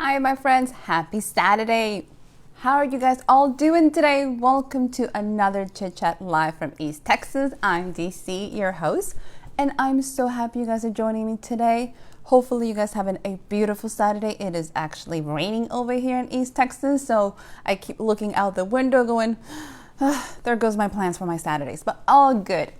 Hi, my friends. Happy Saturday. How are you guys all doing today? Welcome to another Chit Chat live from East Texas. I'm DC, your host, and I'm so happy you guys are joining me today. Hopefully you guys having a beautiful Saturday. It is actually raining over here in East Texas, so I keep looking out the window going, there goes my plans for my Saturdays, but all good.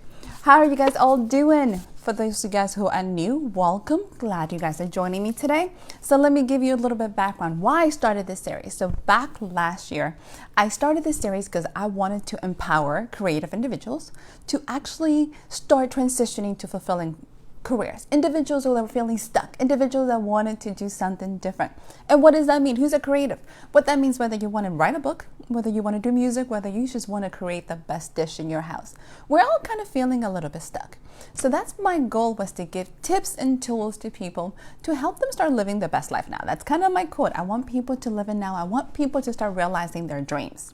How are you guys all doing? For those of you guys who are new, welcome. Glad you guys are joining me today. So let me give you a little bit of background why I started this series. So back last year, I started this series because I wanted to empower creative individuals to actually start transitioning to fulfilling careers. Individuals who are feeling stuck, individuals that wanted to do something different. And what does that mean? Who's a creative? What that means, whether you want to write a book, whether you want to do music, whether you just want to create the best dish in your house. We're all kind of feeling a little bit stuck. So that's my goal, was to give tips and tools to people to help them start living their best life now. That's kind of my quote. I want people to live it now. I want people to start realizing their dreams.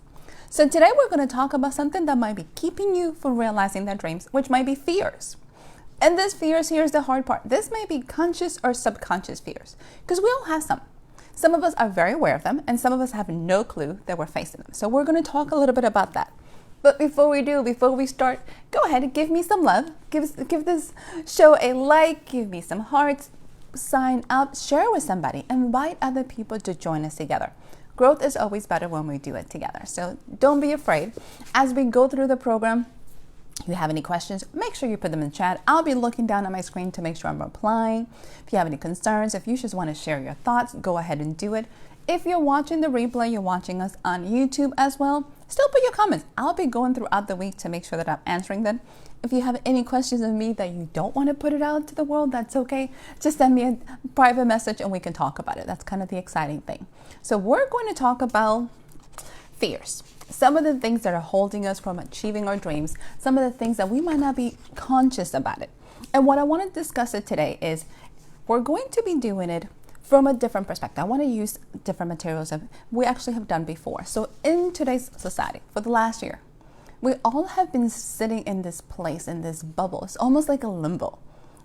So today we're going to talk about something that might be keeping you from realizing their dreams, which might be fears. And this fears, here's the hard part. This may be conscious or subconscious fears, because we all have some. Some of us are very aware of them, and some of us have no clue that we're facing them. So we're going to talk a little bit about that. But before we start, go ahead and give me some love. Give this show a like, give me some hearts, sign up, share with somebody, invite other people to join us together. Growth is always better when we do it together. So don't be afraid. As we go through the program, if you have any questions, make sure you put them in chat. I'll be looking down at my screen to make sure I'm replying. If you have any concerns, if you just want to share your thoughts, go ahead and do it. If you're watching the replay, you're watching us on YouTube as well, still put your comments. I'll be going throughout the week to make sure that I'm answering them. If you have any questions of me that you don't want to put it out to the world, that's okay. Just send me a private message and we can talk about it. That's kind of the exciting thing. So we're going to talk about fears. Some of the things that are holding us from achieving our dreams, some of the things that we might not be conscious about it. And what I want to discuss it today is we're going to be doing it from a different perspective. I want to use different materials that we actually have done before. So in today's society, for the last year, we all have been sitting in this place, in this bubble. It's almost like a limbo.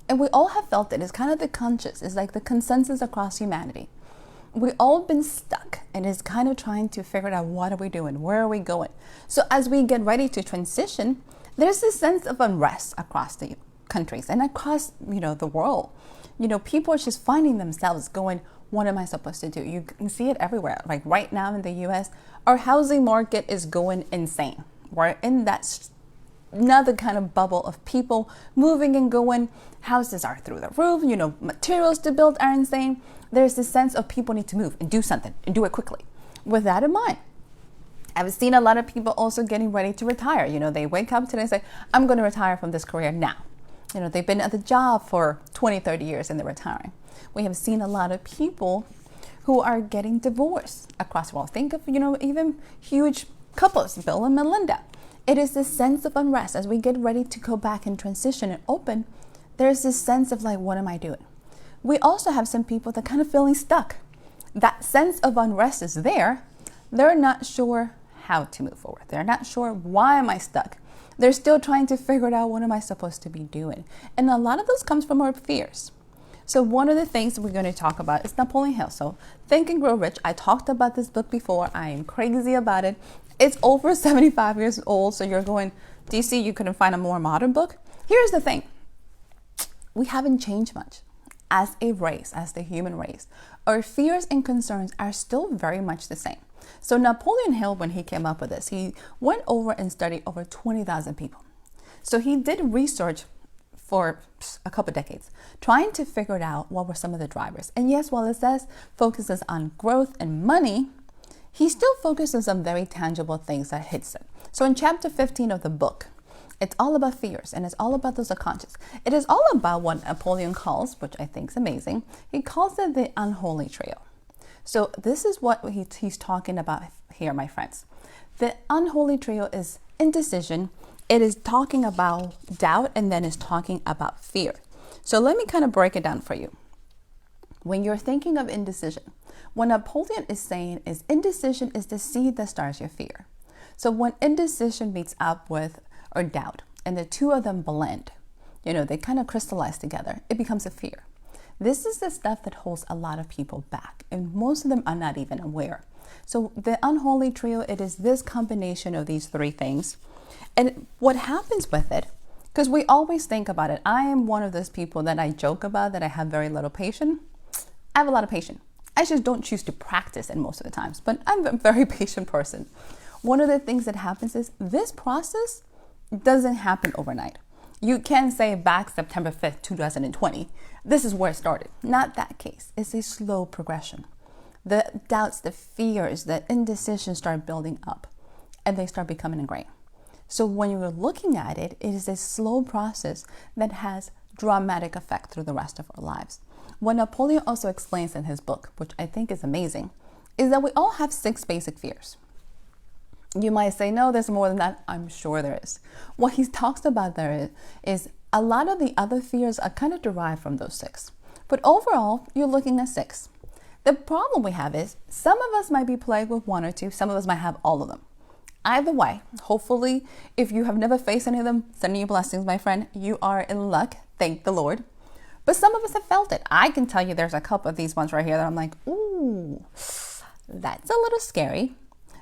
And we all have felt it. It's kind of the conscious. It's like the consensus across humanity. We all been stuck and is kind of trying to figure out, what are we doing? Where are we going? So as we get ready to transition, there's this sense of unrest across the countries and across, the world. People are just finding themselves going, what am I supposed to do? You can see it everywhere. Like right now in the US, our housing market is going insane. We're in that another kind of bubble of people moving and going. Houses are through the roof, materials to build are insane. There's this sense of people need to move and do something and do it quickly. With that in mind, I've seen a lot of people also getting ready to retire. They wake up today and say, I'm going to retire from this career now. They've been at the job for 20, 30 years and they're retiring. We have seen a lot of people who are getting divorced across the world. Think of, even huge couples, Bill and Melinda. It is this sense of unrest as we get ready to go back and transition and open. There's this sense of like, what am I doing? We also have some people that kind of feeling stuck. That sense of unrest is there. They're not sure how to move forward. They're not sure, why am I stuck? They're still trying to figure it out, what am I supposed to be doing? And a lot of those comes from our fears. So one of the things we're going to talk about is Napoleon Hill. So Think and Grow Rich. I talked about this book before. I am crazy about it. It's over 75 years old. So you're going, DC, you couldn't find a more modern book? Here's the thing. We haven't changed much. As a race, as the human race, our fears and concerns are still very much the same. So Napoleon Hill, when he came up with this, he went over and studied over 20,000 people. So he did research for a couple decades, trying to figure it out what were some of the drivers. And yes, while it says focuses on growth and money, he still focuses on very tangible things that hits him. So in chapter 15 of the book, it's all about fears, and it's all about those subconscious. It is all about what Napoleon calls, which I think is amazing, he calls it the unholy trio. So this is what he's talking about here, my friends. The unholy trio is indecision. It is talking about doubt, and then it's talking about fear. So let me kind of break it down for you. When you're thinking of indecision, what Napoleon is saying is indecision is the seed that starts your fear. So when indecision meets up with or doubt, and the two of them blend, they kind of crystallize together, it becomes a fear. This is the stuff that holds a lot of people back, and most of them are not even aware. So the unholy trio, it is this combination of these three things. And what happens with it, because we always think about it, I am one of those people that I joke about that I have very little patience. I have a lot of patience. I just don't choose to practice it most of the times, but I'm a very patient person. One of the things that happens is this process doesn't happen overnight. You can say back September 5th, 2020, this is where it started. Not that case. It's a slow progression. The doubts, the fears, the indecision start building up and they start becoming ingrained. So when you're looking at it, it is a slow process that has dramatic effect through the rest of our lives. What Napoleon also explains in his book, which I think is amazing, is that we all have 6 basic fears. You might say, no, there's more than that. I'm sure there is. What he talks about there is a lot of the other fears are kind of derived from those 6. But overall, you're looking at 6. The problem we have is some of us might be plagued with 1 or 2. Some of us might have all of them. Either way, hopefully, if you have never faced any of them, sending you blessings, my friend. You are in luck. Thank the Lord. But some of us have felt it. I can tell you there's a couple of these ones right here that I'm like, ooh, that's a little scary.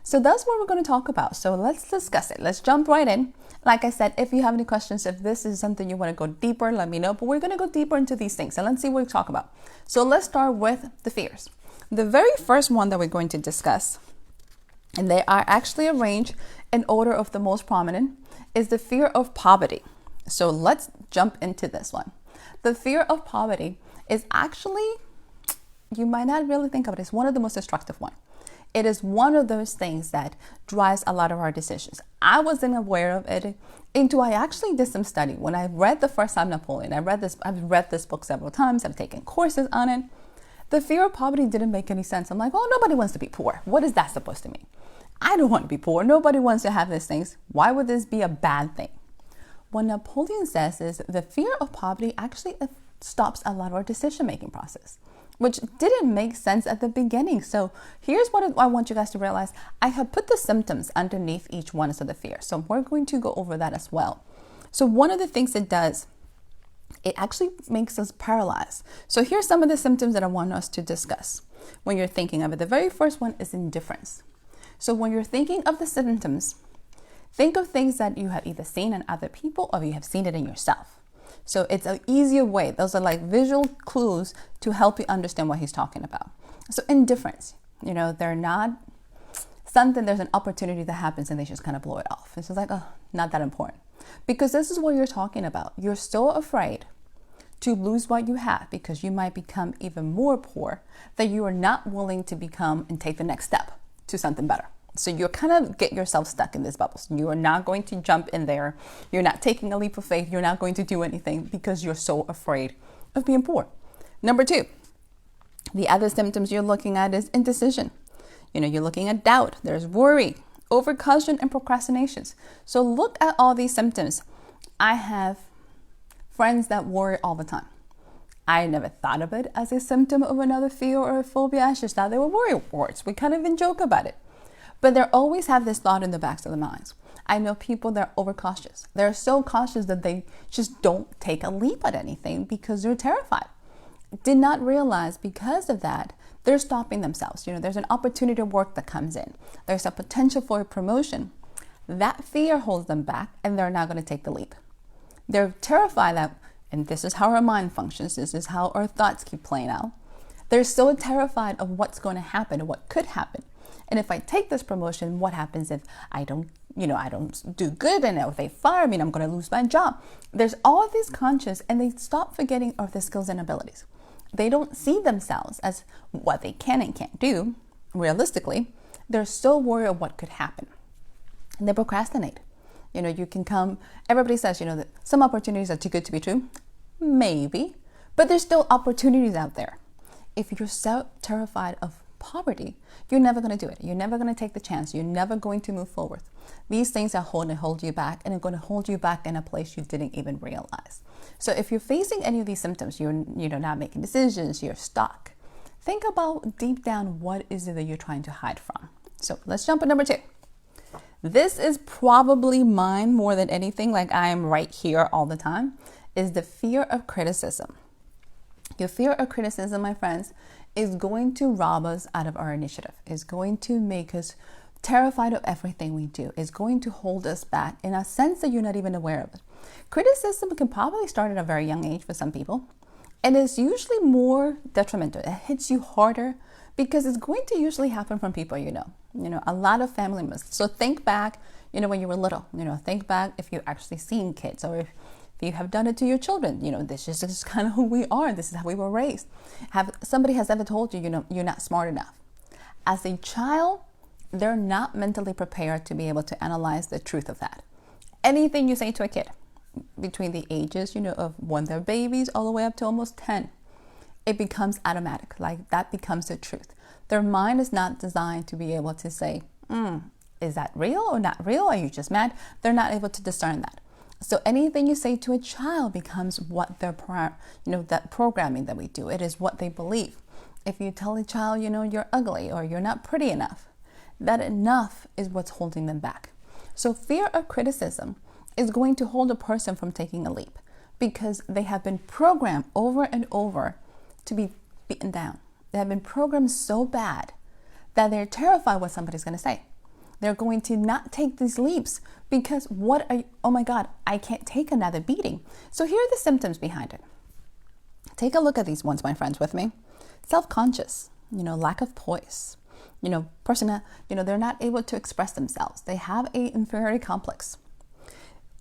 So that's what we're going to talk about. So let's discuss it. Let's jump right in. Like I said, if you have any questions, if this is something you want to go deeper, let me know. But we're going to go deeper into these things. And let's see what we talk about. So let's start with the fears. The very first one that we're going to discuss, and they are actually arranged in order of the most prominent, is the fear of poverty. So let's jump into this one. The fear of poverty is actually, you might not really think of it, it's one of the most destructive ones. It is one of those things that drives a lot of our decisions. I wasn't aware of it until I actually did some study. When I read the first time Napoleon, I've read this book several times, I've taken courses on it. The fear of poverty didn't make any sense. I'm like, oh, nobody wants to be poor. What is that supposed to mean? I don't want to be poor. Nobody wants to have these things. Why would this be a bad thing? What Napoleon says is the fear of poverty actually stops a lot of our decision-making process, which didn't make sense at the beginning. So here's what I want you guys to realize. I have put the symptoms underneath each one of the fear. So we're going to go over that as well. So one of the things it does, it actually makes us paralyzed. So here's some of the symptoms that I want us to discuss when you're thinking of it. The very first one is indifference. So when you're thinking of the symptoms, think of things that you have either seen in other people or you have seen it in yourself. So it's an easier way. Those are like visual clues to help you understand what he's talking about. So indifference, they're not something, there's an opportunity that happens and they just kind of blow it off. It's just like, oh, not that important. Because this is what you're talking about. You're so afraid to lose what you have because you might become even more poor that you are not willing to become and take the next step to something better. So you kind of get yourself stuck in this bubble. So you are not going to jump in there. You're not taking a leap of faith. You're not going to do anything because you're so afraid of being poor. Number 2, the other symptoms you're looking at is indecision. You're looking at doubt. There's worry, overcaution, and procrastinations. So look at all these symptoms. I have friends that worry all the time. I never thought of it as a symptom of another fear or a phobia. I just thought they were worry words. We kind of even joke about it. But they always have this thought in the backs of their minds. I know people that are overcautious. They're so cautious that they just don't take a leap at anything because they're terrified. Did not realize because of that, they're stopping themselves. There's an opportunity to work that comes in. There's a potential for a promotion. That fear holds them back and they're not going to take the leap. They're terrified that, and this is how our mind functions. This is how our thoughts keep playing out. They're so terrified of what's going to happen and what could happen. And if I take this promotion, what happens if I don't do good and if they fire me and I'm going to lose my job? There's all of these conscious and they stop forgetting of their skills and abilities. They don't see themselves as what they can and can't do realistically. They're so worried of what could happen. And they procrastinate. You can come, everybody says, that some opportunities are too good to be true. Maybe, but there's still opportunities out there. If you're so terrified of poverty, you're never going to do it. You're never going to take the chance. You're never going to move forward. These things are going to hold you back and are going to hold you back in a place you didn't even realize. So if you're facing any of these symptoms, you're not making decisions, you're stuck. Think about deep down, what is it that you're trying to hide from? So let's jump at number 2. This is probably mine more than anything, like I am right here all the time, is the fear of criticism. Your fear of criticism, my friends, is going to rob us out of our initiative, is going to make us terrified of everything we do, is going to hold us back in a sense that you're not even aware of it. Criticism can probably start at a very young age for some people, and it's usually more detrimental. It hits you harder because it's going to usually happen from people you know, a lot of family members. So think back, when you were little, think back if you actually seen kids, or if you have done it to your children, this is just kind of who we are. This is how we were raised. Have somebody has ever told you, you're not smart enough? As a child, they're not mentally prepared to be able to analyze the truth of that. Anything you say to a kid between the ages, of when they're babies all the way up to almost 10, it becomes automatic. Like that becomes the truth. Their mind is not designed to be able to say, is that real or not real? Are you just mad? They're not able to discern that. So anything you say to a child becomes what their, that programming that we do. It is what they believe. If you tell a child, you're ugly or you're not pretty enough, that enough is what's holding them back. So fear of criticism is going to hold a person from taking a leap because they have been programmed over and over to be beaten down. They have been programmed so bad that they're terrified what somebody's going to say. They're going to not take these leaps because oh my God, I can't take another beating. So here are the symptoms behind it. Take a look at these ones, my friends, with me. Self-conscious, lack of poise, person, they're not able to express themselves. They have an inferiority complex.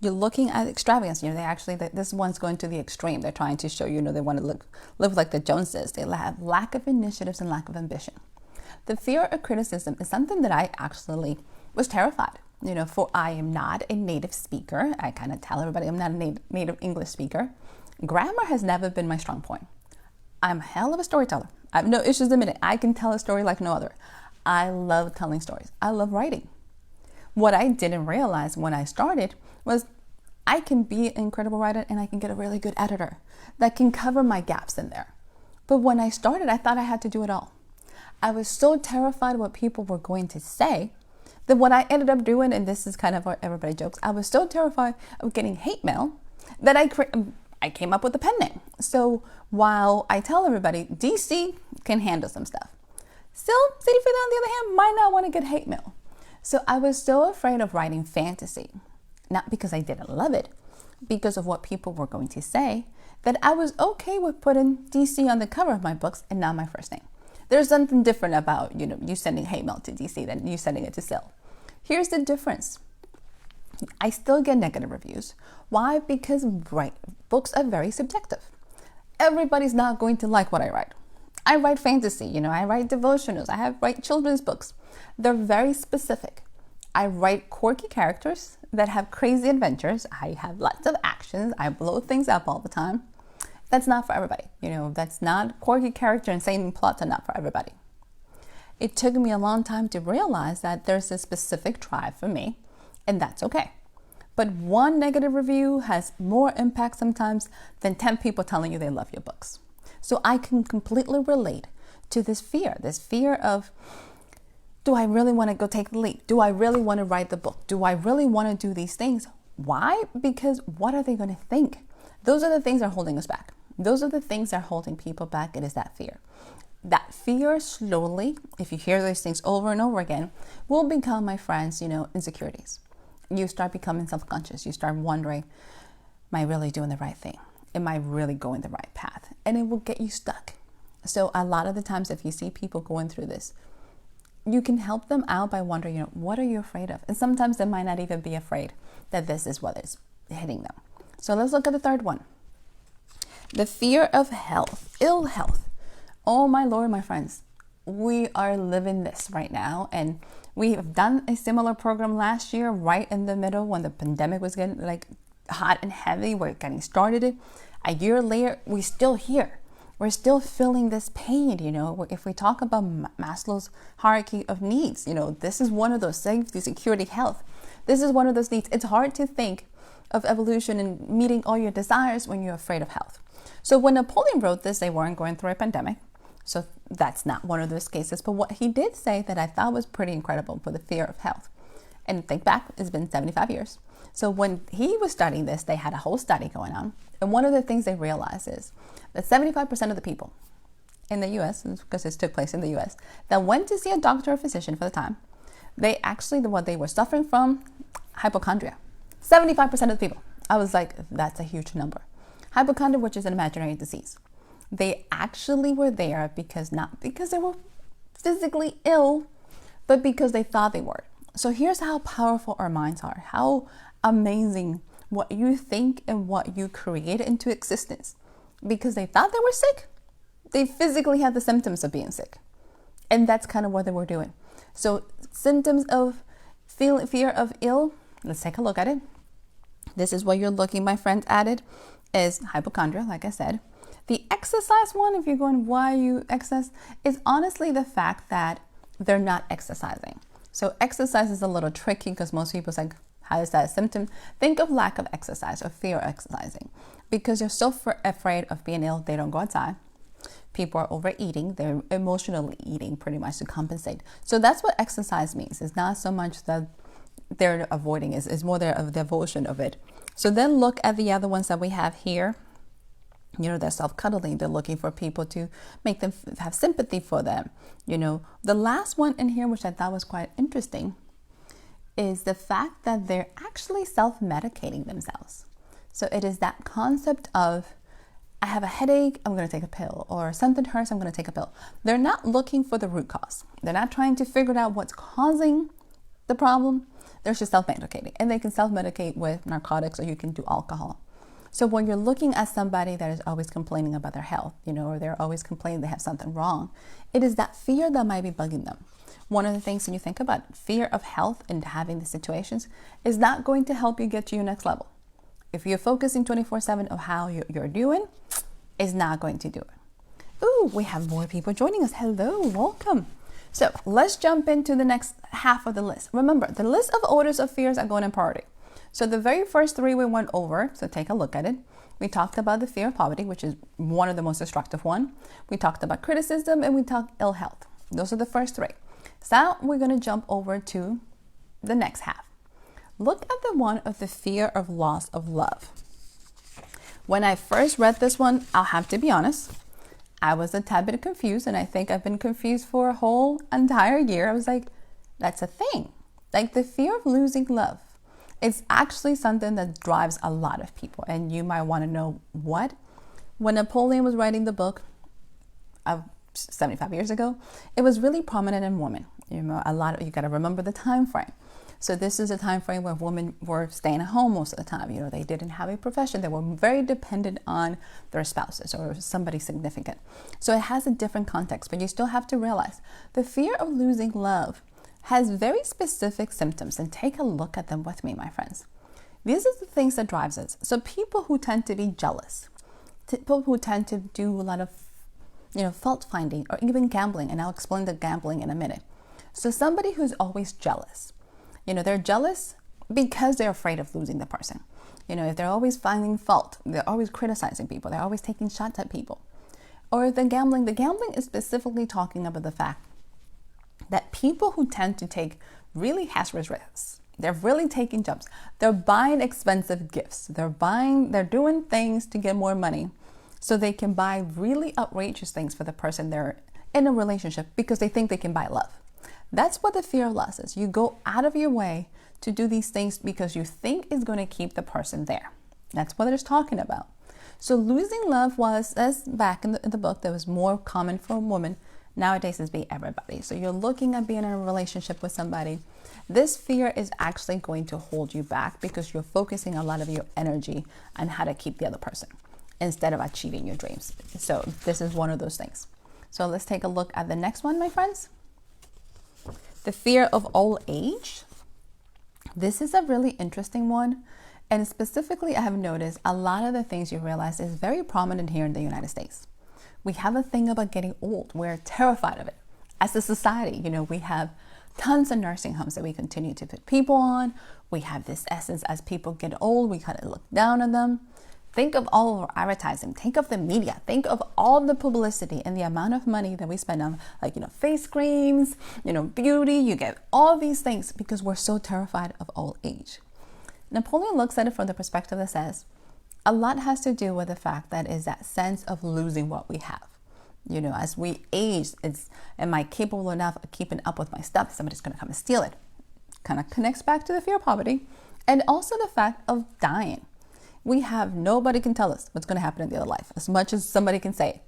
You're looking at extravagance. This one's going to the extreme. They're trying to show, they want to live like the Joneses. They have lack of initiatives and lack of ambition. The fear of criticism is something that I actually was terrified, for I am not a native speaker. I kind of tell everybody I'm not a native English speaker. Grammar has never been my strong point. I'm a hell of a storyteller. I have no issues admitting I can tell a story like no other. I love telling stories. I love writing. What I didn't realize when I started was I can be an incredible writer and I can get a really good editor that can cover my gaps in there. But when I started, I thought I had to do it all. I was so terrified what people were going to say that what I ended up doing, and this is kind of what everybody jokes, I was so terrified of getting hate mail that I came up with a pen name. So while I tell everybody DC can handle some stuff, still Sadie Frida on the other hand might not want to get hate mail. So I was so afraid of writing fantasy, not because I didn't love it, because of what people were going to say, that I was okay with putting DC on the cover of my books and not my first name. There's something different about, you sending hate mail to DC than you sending it to Sil. Here's the difference. I still get negative reviews. Why? Because books are very subjective. Everybody's not going to like what I write. I write fantasy, I write devotionals, I write children's books. They're very specific. I write quirky characters that have crazy adventures. I have lots of actions. I blow things up all the time. That's not for everybody. That's not quirky character and insane plots are not for everybody. It took me a long time to realize that there's a specific tribe for me, and that's okay. But one negative review has more impact sometimes than 10 people telling you they love your books. So I can completely relate to this fear of, do I really want to go take the leap? Do I really want to write the book? Do I really want to do these things? Why? Because what are they going to think? Those are the things that are holding us back. Those are the things that are holding people back. It is that fear. That fear slowly, if you hear these things over and over again, will become, my friends, insecurities. You start becoming self-conscious. You start wondering, am I really doing the right thing? Am I really going the right path? And it will get you stuck. So a lot of the times, if you see people going through this, you can help them out by wondering, what are you afraid of? And sometimes they might not even be afraid that this is what is hitting them. So let's look at the third one. The fear of health, ill health. Oh my Lord, my friends, we are living this right now. And we have done a similar program last year, right in the middle when the pandemic was getting hot and heavy. We're getting started. A year later, we're still here. We're still feeling this pain, If we talk about Maslow's hierarchy of needs, this is one of those: safety, security, health. This is one of those needs. It's hard to think of evolution and meeting all your desires when you're afraid of health. So when Napoleon wrote this, they weren't going through a pandemic. So that's not one of those cases. But what he did say that I thought was pretty incredible for the fear of health And think back, it's been 75 years. So when he was studying this, they had a whole study going on. And one of the things they realized is that 75% of the people in the US, because this took place in the US, that went to see a doctor or physician for the time, what they were suffering from, hypochondria. 75% of the people. I was like, that's a huge number. Hypochondria, which is an imaginary disease. They actually were there not because they were physically ill, but because they thought they were. So here's how powerful our minds are, how amazing what you think and what you create into existence. Because they thought they were sick, they physically had the symptoms of being sick. And that's kind of what they were doing. So symptoms of fear of ill, let's take a look at it. This is what you're looking, my friends, at it, is hypochondria, like I said. The exercise one, if you're going, why you exercise, is honestly the fact that they're not exercising. So exercise is a little tricky because most people say, how is that a symptom? Think of lack of exercise or fear of exercising. Because you're so afraid of being ill, they don't go outside. People are overeating. They're emotionally eating pretty much to compensate. So that's what exercise means. It's not so much that they're avoiding it. It's more their devotion of it. So then look at the other ones that we have here. They're self-cuddling. They're looking for people to make them have sympathy for them. The last one in here, which I thought was quite interesting, is the fact that they're actually self-medicating themselves. So it is that concept of, I have a headache, I'm going to take a pill, or something hurts, I'm going to take a pill. They're not looking for the root cause. They're not trying to figure out what's causing the problem. They're just self-medicating, and they can self-medicate with narcotics, or you can do alcohol. So when you're looking at somebody that is always complaining about their health, or they're always complaining they have something wrong, it is that fear that might be bugging them. One of the things when you think about fear of health and having the situations is not going to help you get to your next level. If you're focusing 24/7 on how you're doing, it's not going to do it. Ooh, we have more people joining us. Hello, welcome. So let's jump into the next half of the list. Remember, the list of orders of fears are going in priority. So the very first three we went over, so take a look at it. We talked about the fear of poverty, which is one of the most destructive one. We talked about criticism, and we talked ill health. Those are the first three. So now we're going to jump over to the next half. Look at the one of the fear of loss of love. When I first read this one, I'll have to be honest, I was a tad bit confused, and I think I've been confused for a whole entire year. I was like, that's a thing. Like the fear of losing love. It's actually something that drives a lot of people, and you might want to know what. When Napoleon was writing the book of 75 years ago, it was really prominent in women. You got to remember the time frame. So this is a time frame where women were staying at home most of the time. They didn't have a profession. They were very dependent on their spouses or somebody significant. So it has a different context, but you still have to realize the fear of losing love has very specific symptoms, and take a look at them with me, my friends. These are the things that drives us. So people who tend to be jealous, people who tend to do a lot of, fault finding, or even gambling, and I'll explain the gambling in a minute. So somebody who's always jealous, they're jealous because they're afraid of losing the person. If they're always finding fault, they're always criticizing people, they're always taking shots at people. Or the gambling is specifically talking about the fact that people who tend to take really hazardous risks, they're really taking jumps. They're buying expensive gifts. They're doing things to get more money so they can buy really outrageous things for the person they're in a relationship because they think they can buy love. That's what the fear of loss is. You go out of your way to do these things because you think it's going to keep the person there. That's what it's talking about. So losing love was, as back in the book, that was more common for women. Nowadays, it's be everybody. So you're looking at being in a relationship with somebody. This fear is actually going to hold you back because you're focusing a lot of your energy on how to keep the other person instead of achieving your dreams. So this is one of those things. So let's take a look at the next one, my friends. The fear of old age. This is a really interesting one. And specifically, I have noticed a lot of the things you realize is very prominent here in the United States. We have a thing about getting old. We're terrified of it. As a society, we have tons of nursing homes that we continue to put people on. We have this essence as people get old, we kind of look down on them. Think of all of our advertising. Think of the media. Think of all the publicity and the amount of money that we spend on, like, face creams, beauty. You get all these things because we're so terrified of old age. Napoleon looks at it from the perspective that says, a lot has to do with the fact that is that sense of losing what we have. As we age, am I capable enough of keeping up with my stuff? Somebody's going to come and steal it. Kind of connects back to the fear of poverty and also the fact of dying. Nobody can tell us what's going to happen in the other life as much as somebody can say.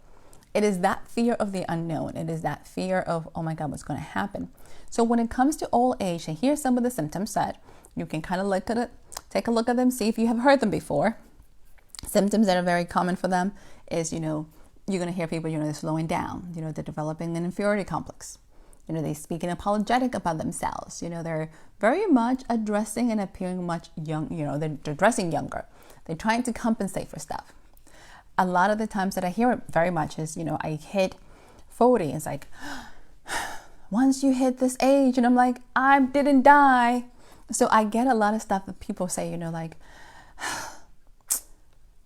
It is that fear of the unknown. It is that fear of, oh my God, what's going to happen? So when it comes to old age, and here's some of the symptoms that you can kind of look at it, take a look at them, see if you have heard them before. Symptoms that are very common for them is, you're going to hear people, they're slowing down, they're developing an inferiority complex. They speak apologetic about themselves. They're very much addressing and appearing much young, they're dressing younger. They're trying to compensate for stuff. A lot of the times that I hear it very much is, I hit 40. It's like, once you hit this age, and I'm like, I didn't die. So I get a lot of stuff that people say, like,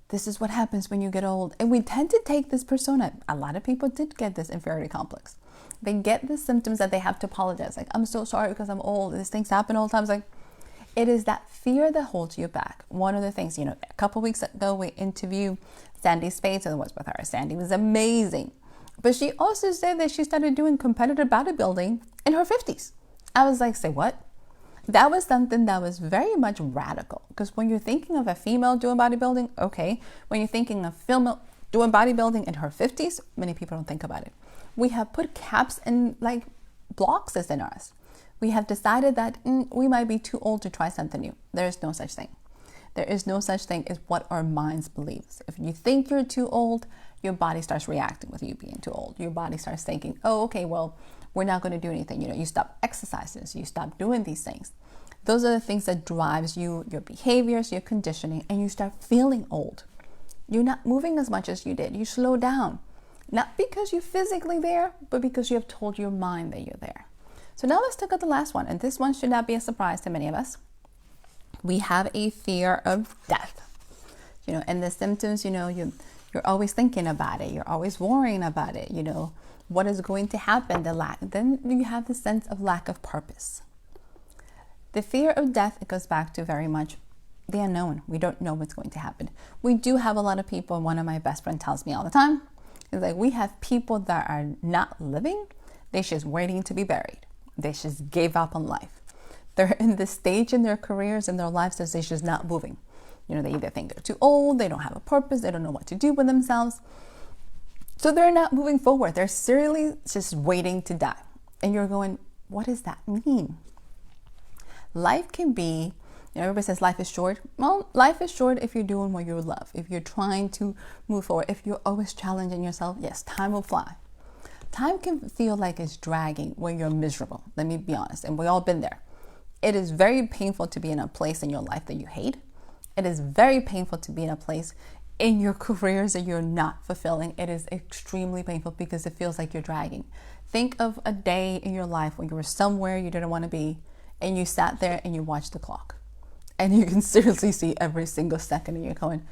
this is what happens when you get old. And we tend to take this persona. A lot of people did get this inferiority complex. They get the symptoms that they have to apologize. Like, I'm so sorry because I'm old. These things happen all the time. It's like, it is that fear that holds you back. One of the things, a couple weeks ago, we interviewed Sandy Spades and was with her. Sandy was amazing. But she also said that she started doing competitive bodybuilding in her 50s. I was like, say what? That was something that was very much radical. Because when you're thinking of a female doing bodybuilding, okay. When you're thinking of female doing bodybuilding in her 50s, many people don't think about it. We have put caps and blocks in us. We have decided that we might be too old to try something new. There is no such thing. There is no such thing as what our minds believes. If you think you're too old, your body starts reacting with you being too old. Your body starts thinking, oh, okay, well, we're not going to do anything. You stop exercises, you stop doing these things. Those are the things that drives you, your behaviors, your conditioning, and you start feeling old. You're not moving as much as you did. You slow down. Not because you're physically there, but because you have told your mind that you're there. So now let's look at the last one. And this one should not be a surprise to many of us. We have a fear of death. And the symptoms, you're always thinking about it. You're always worrying about it. What is going to happen? Then you have the sense of lack of purpose. The fear of death, it goes back to very much the unknown. We don't know what's going to happen. We do have a lot of people. One of my best friends tells me all the time, is like, we have people that are not living. They're just waiting to be buried. They just gave up on life. They're in this stage in their careers and their lives that they're just not moving. They either think they're too old, they don't have a purpose, they don't know what to do with themselves. So they're not moving forward. They're seriously just waiting to die. And you're going, what does that mean? Life can be, everybody says life is short. Well, life is short if you're doing what you love. If you're trying to move forward, if you're always challenging yourself, yes, time will fly. Time can feel like it's dragging when you're miserable. Let me be honest. And we've all been there. It is very painful to be in a place in your life that you hate. It is very painful to be in a place in your careers that you're not fulfilling. It is extremely painful because it feels like you're dragging. Think of a day in your life when you were somewhere you didn't want to be and you sat there and you watched the clock. And you can seriously see every single second and you're going,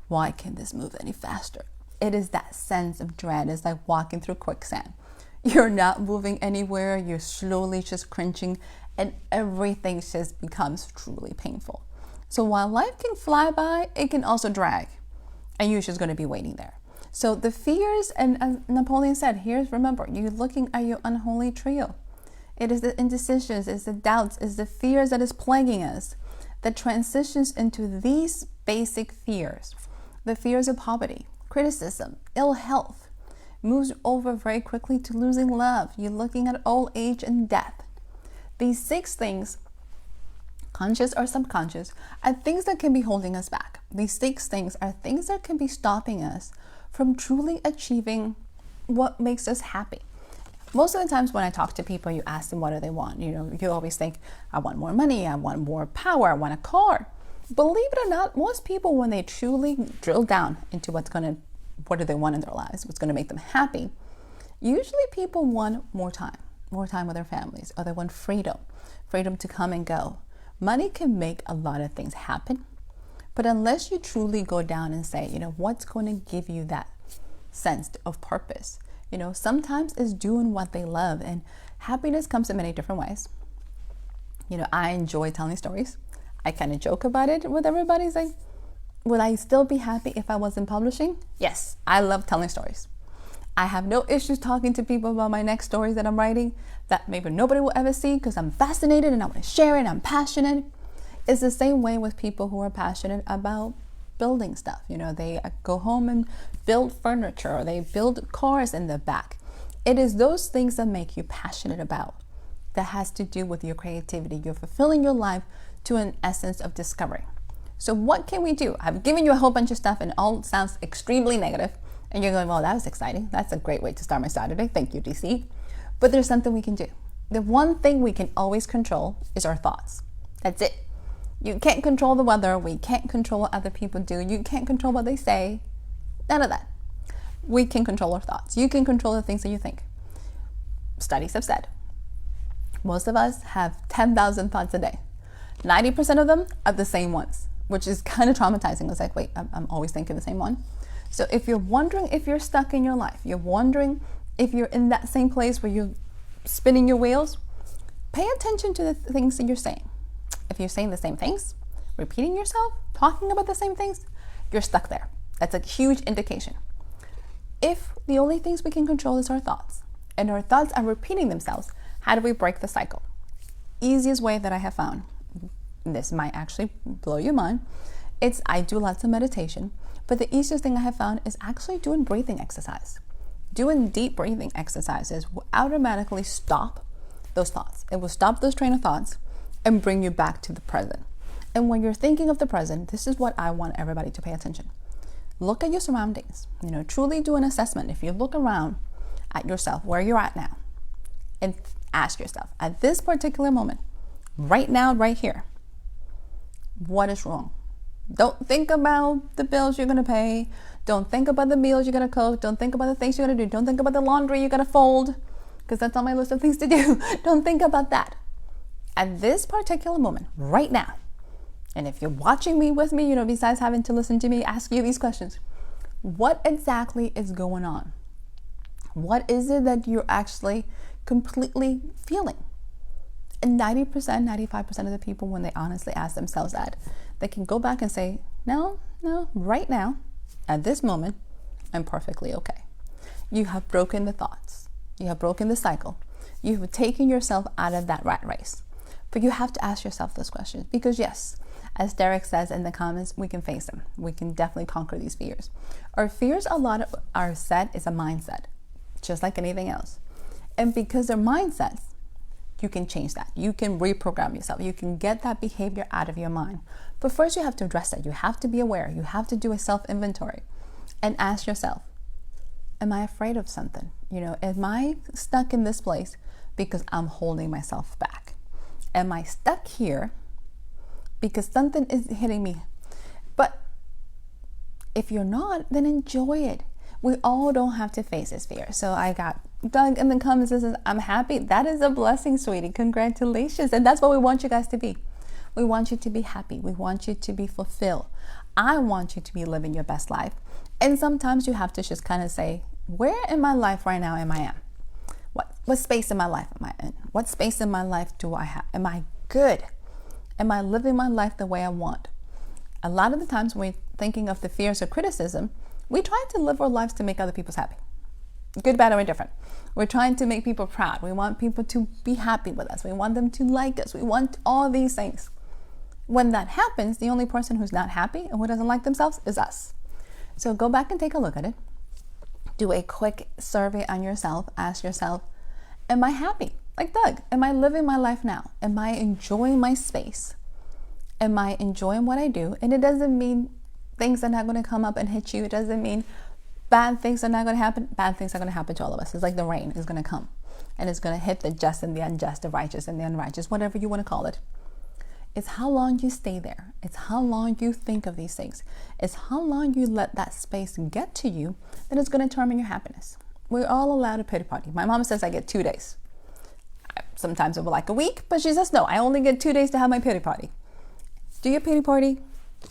why can't this move any faster? It is that sense of dread. It's like walking through quicksand. You're not moving anywhere. You're slowly just cringing and everything just becomes truly painful. So while life can fly by, it can also drag and you're just going to be waiting there. So the fears, and as Napoleon said, remember, you're looking at your unholy trio. It is the indecisions, it's the doubts, it's the fears that is plaguing us that transitions into these basic fears. The fears of poverty, criticism, ill health, moves over very quickly to losing love. You're looking at old age and death. These 6 things, conscious or subconscious, are things that can be holding us back. These 6 things are things that can be stopping us from truly achieving what makes us happy. Most of the times when I talk to people, you ask them what do they want. You always think, I want more money, I want more power, I want a car. Believe it or not, most people, when they truly drill down into what do they want in their lives, what's going to make them happy, usually people want more time with their families, or they want freedom to come and go. Money can make a lot of things happen, But unless you truly go down and say, what's going to give you that sense of purpose? Sometimes it's doing what they love, and happiness comes in many different ways. I enjoy telling stories. I kind of joke about it with everybody, saying, would I still be happy if I wasn't publishing? Yes, I love telling stories. I have no issues talking to people about my next stories that I'm writing that maybe nobody will ever see, because I'm fascinated and I want to share it. I'm passionate. It's the same way with people who are passionate about building stuff. They go home and build furniture, or they build cars in the back. It is those things that make you passionate about, that has to do with your creativity. You're fulfilling your life to an essence of discovery. So what can we do? I've given you a whole bunch of stuff and it all sounds extremely negative. And you're going, well, that was exciting. That's a great way to start my Saturday. Thank you, DC. But there's something we can do. The one thing we can always control is our thoughts. That's it. You can't control the weather. We can't control what other people do. You can't control what they say. None of that. We can control our thoughts. You can control the things that you think. Studies have said most of us have 10,000 thoughts a day. 90% of them are the same ones, which is kind of traumatizing. It's like, wait, I'm always thinking the same one. So if you're wondering if you're stuck in your life, you're wondering if you're in that same place where you're spinning your wheels, pay attention to the things that you're saying. If you're saying the same things, repeating yourself, talking about the same things, you're stuck there. That's a huge indication. If the only things we can control is our thoughts, and our thoughts are repeating themselves, how do we break the cycle? Easiest way that I have found, this might actually blow your mind, I do lots of meditation, but the easiest thing I have found is actually doing breathing exercise. Doing deep breathing exercises will automatically stop those thoughts. It will stop those train of thoughts and bring you back to the present. And when you're thinking of the present, this is what I want everybody to pay attention. Look at your surroundings. Truly do an assessment. If you look around at yourself, where you're at now, and ask yourself, at this particular moment, right now, right here, what is wrong? Don't think about the bills you're going to pay. Don't think about the meals you're going to cook. Don't think about the things you're going to do. Don't think about the laundry you're going to fold, because that's on my list of things to do. Don't think about that. At this particular moment, right now, and if you're watching me with me, besides having to listen to me ask you these questions, what exactly is going on? What is it that you're actually completely feeling? And 90%, 95% of the people, when they honestly ask themselves that, they can go back and say, no, right now, at this moment, I'm perfectly okay. You have broken the thoughts. You have broken the cycle. You have taken yourself out of that rat race. But you have to ask yourself those questions, because yes, as Derek says in the comments, we can face them. We can definitely conquer these fears. Our fears, a lot of our set is a mindset, just like anything else. And because they're mindsets, you can change that. You can reprogram yourself. You can get that behavior out of your mind. But first you have to address that. You have to be aware. You have to do a self-inventory and ask yourself, am I afraid of something? Am I stuck in this place because I'm holding myself back? Am I stuck here because something is hitting me? But if you're not, then enjoy it. We all don't have to face this fear. So I got Doug in the comments that says, I'm happy. That is a blessing, sweetie. Congratulations. And that's what we want you guys to be. We want you to be happy. We want you to be fulfilled. I want you to be living your best life. And sometimes you have to just kind of say, where in my life right now am I in? What space in my life am I in? What space in my life do I have? Am I good? Am I living my life the way I want? A lot of the times when we're thinking of the fears of criticism, we try to live our lives to make other people happy. Good, bad, or indifferent. We're trying to make people proud. We want people to be happy with us. We want them to like us. We want all these things. When that happens, the only person who's not happy and who doesn't like themselves is us. So go back and take a look at it. Do a quick survey on yourself. Ask yourself, am I happy? Like Doug, am I living my life now? Am I enjoying my space? Am I enjoying what I do? And it doesn't mean things are not going to come up and hit you. It doesn't mean bad things are not going to happen. Bad things are going to happen to all of us. It's like the rain is going to come, and it's going to hit the just and the unjust, the righteous and the unrighteous, whatever you want to call it. It's how long you stay there. It's how long you think of these things. It's how long you let that space get to you that is going to determine your happiness. We're all allowed a pity party. My mom says I get 2 days. Sometimes it will like a week, but she says, no, I only get 2 days to have my pity party. Do your pity party,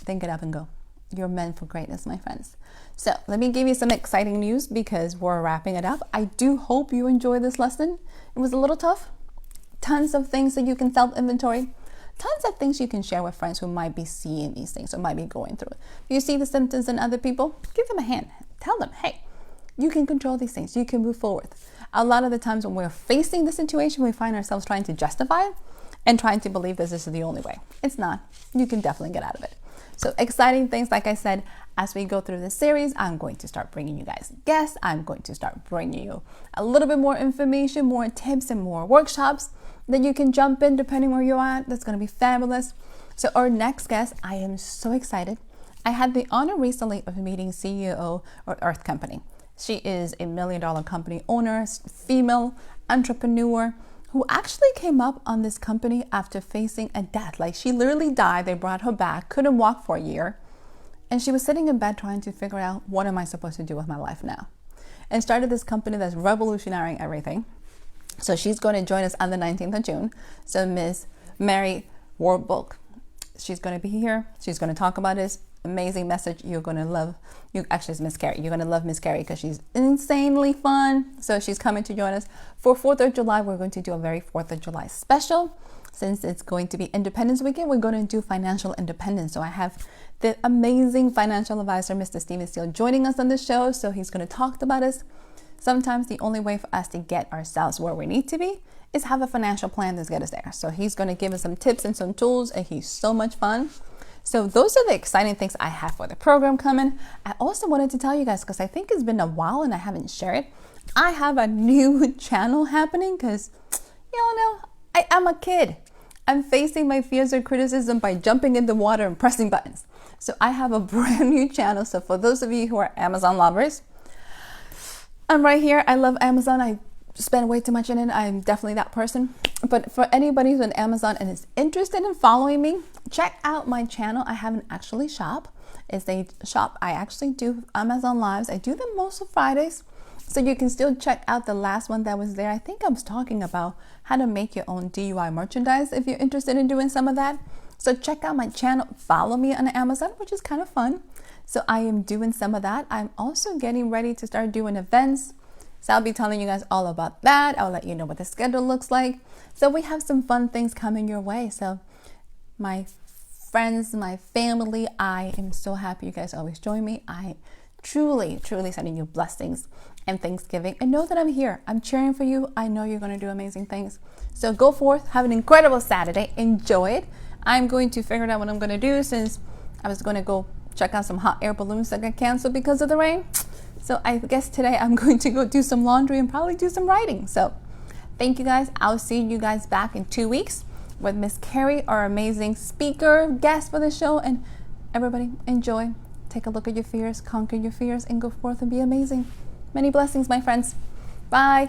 then get up and go. You're meant for greatness, my friends. So let me give you some exciting news because we're wrapping it up. I do hope you enjoy this lesson. It was a little tough. Tons of things that you can self-inventory. Tons of things you can share with friends who might be seeing these things or might be going through it. If you see the symptoms in other people, give them a hand. Tell them, hey, you can control these things. You can move forward. A lot of the times when we're facing the situation, we find ourselves trying to justify it and trying to believe this is the only way. It's not. You can definitely get out of it. So exciting things, like I said, as we go through this series, I'm going to start bringing you guys guests. I'm going to start bringing you a little bit more information, more tips, and more workshops that you can jump in depending where you're at. That's going to be fabulous. So our next guest, I am so excited. I had the honor recently of meeting CEO of Earth Company. She is a $1 million company owner, female entrepreneur, who actually came up on this company after facing a death. Like, she literally died. They brought her back, couldn't walk for a year. And she was sitting in bed trying to figure out, what am I supposed to do with my life now? And started this company that's revolutionizing everything. So she's going to join us on the 19th of June. So Miss Mary Warburg, she's going to be here. She's going to talk about this amazing message you're going to love. Actually, it's Miss Carrie. You're going to love Miss Carrie because she's insanely fun. So she's coming to join us for 4th of July. We're going to do a very 4th of July special. Since it's going to be Independence Weekend, we're going to do financial independence. So I have the amazing financial advisor, Mr. Steven Steele, joining us on the show. So he's going to talk about us. Sometimes the only way for us to get ourselves where we need to be is have a financial plan that's get us there. So he's going to give us some tips and some tools, and he's so much fun. So those are the exciting things I have for the program coming. I also wanted to tell you guys, because I think it's been a while and I haven't shared it, I have a new channel happening because, y'all know, I am a kid. I'm facing my fears or criticism by jumping in the water and pressing buttons. So I have a brand new channel. So for those of you who are Amazon lovers, I'm right here. I love Amazon. I spend way too much in it. I'm definitely that person. But for anybody who's on Amazon and is interested in following me, check out my channel. I have an actually shop. It's a shop. I actually do Amazon Lives. I do them most of Fridays. So you can still check out the last one that was there. I think I was talking about how to make your own DIY merchandise if you're interested in doing some of that. So check out my channel. Follow me on Amazon, which is kind of fun. So I am doing some of that. I'm also getting ready to start doing events. So I'll be telling you guys all about that. I'll let you know what the schedule looks like. So we have some fun things coming your way. So my friends, my family, I am so happy you guys always join me. I truly sending you blessings and Thanksgiving. And know that I'm here. I'm cheering for you. I know you're going to do amazing things. So go forth, have an incredible Saturday. Enjoy it. I'm going to figure out what I'm going to do, since I was going to go check out some hot air balloons that got canceled because of the rain. So I guess today I'm going to go do some laundry and probably do some writing. So thank you guys. I'll see you guys back in 2 weeks with Miss Carrie, our amazing speaker guest for the show. And everybody, enjoy. Take a look at your fears, conquer your fears, and go forth and be amazing. Many blessings, my friends. Bye.